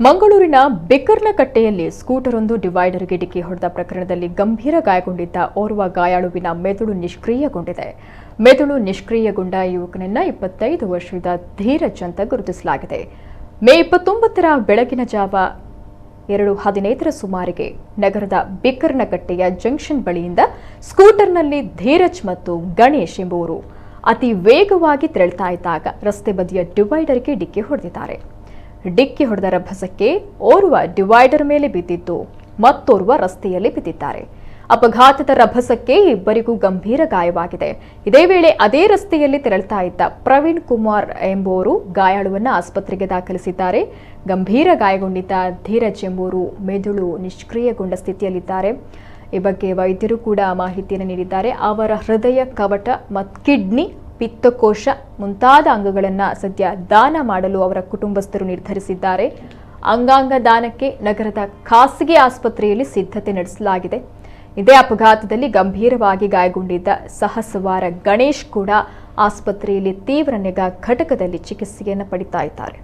ಮಂಗಳೂರಿನ ಬಿಕ್ಕರ್ನಕಟ್ಟೆಯಲ್ಲಿ ಸ್ಕೂಟರ್ ಒಂದು ಡಿವೈಡರ್ಗೆ ಡಿಕ್ಕಿ ಹೊಡೆದ ಪ್ರಕರಣದಲ್ಲಿ ಗಂಭೀರ ಗಾಯಗೊಂಡಿದ್ದ ಓರ್ವ ಗಾಯಾಳುವಿನ ಮೆದುಳು ನಿಷ್ಕ್ರಿಯಗೊಂಡಿದೆ. ಮೆದುಳು ನಿಷ್ಕ್ರಿಯಗೊಂಡ ಯುವಕನನ್ನ 25 ವರ್ಷದ ಧೀರಜ್ ಅಂತ ಗುರುತಿಸಲಾಗಿದೆ. ಮೇ 29ರ ಬೆಳಗಿನ ಜಾವ 2:15 ಸುಮಾರಿಗೆ ನಗರದ ಬಿಕ್ಕರ್ನಕಟ್ಟೆಯ ಜಂಕ್ಷನ್ ಬಳಿಯಿಂದ ಸ್ಕೂಟರ್ನಲ್ಲಿ ಧೀರಜ್ ಮತ್ತು ಗಣೇಶ್ ಎಂಬುವರು ಅತಿ ವೇಗವಾಗಿ ತೆರಳುತ್ತಾ ಇದ್ದಾಗ ರಸ್ತೆ ಬದಿಯ ಡಿವೈಡರ್ಗೆ ಡಿಕ್ಕಿ ಹೊಡೆದಿದ್ದಾರೆ. ಡಿಕ್ಕಿ ಹೊಡೆದ ರಭಸಕ್ಕೆ ಓರ್ವ ಡಿವೈಡರ್ ಮೇಲೆ ಬಿದ್ದಿದ್ದು ಮತ್ತೋರ್ವ ರಸ್ತೆಯಲ್ಲಿ ಬಿದ್ದಿದ್ದಾರೆ. ಅಪಘಾತದ ರಭಸಕ್ಕೆ ಇಬ್ಬರಿಗೂ ಗಂಭೀರ ಗಾಯವಾಗಿದೆ. ಇದೇ ವೇಳೆ ಅದೇ ರಸ್ತೆಯಲ್ಲಿ ತೆರಳುತ್ತಾ ಇದ್ದ ಪ್ರವೀಣ್ ಕುಮಾರ್ ಎಂಬುವರು ಗಾಯಾಳುವನ್ನು ಆಸ್ಪತ್ರೆಗೆ ದಾಖಲಿಸಿದ್ದಾರೆ. ಗಂಭೀರ ಗಾಯಗೊಂಡಿದ್ದ ಧೀರಜ್ ಎಂಬುವರು ಮೆದುಳು ನಿಷ್ಕ್ರಿಯಗೊಂಡ ಸ್ಥಿತಿಯಲ್ಲಿದ್ದಾರೆ. ಈ ಬಗ್ಗೆ ವೈದ್ಯರು ಕೂಡ ಮಾಹಿತಿಯನ್ನು ನೀಡಿದ್ದಾರೆ. ಅವರ ಹೃದಯ ಕವಟ ಮತ್ತು ಕಿಡ್ನಿ, ಪಿತ್ತಕೋಶ ಮುಂತಾದ ಅಂಗಗಳನ್ನು ಸದ್ಯ ದಾನ ಮಾಡಲು ಅವರ ಕುಟುಂಬಸ್ಥರು ನಿರ್ಧರಿಸಿದ್ದಾರೆ. ಅಂಗಾಂಗ ದಾನಕ್ಕೆ ನಗರದ ಖಾಸಗಿ ಆಸ್ಪತ್ರೆಯಲ್ಲಿ ಸಿದ್ಧತೆ ನಡೆಸಲಾಗಿದೆ. ಇದೇ ಅಪಘಾತದಲ್ಲಿ ಗಂಭೀರವಾಗಿ ಗಾಯಗೊಂಡಿದ್ದ ಸಹಸವಾರ ಗಣೇಶ್ ಕೂಡ ಆಸ್ಪತ್ರೆಯಲ್ಲಿ ತೀವ್ರ ನಿಗಾ ಘಟಕದಲ್ಲಿ ಚಿಕಿತ್ಸೆಯನ್ನು ಪಡಿತಾ ಇದ್ದಾರೆ.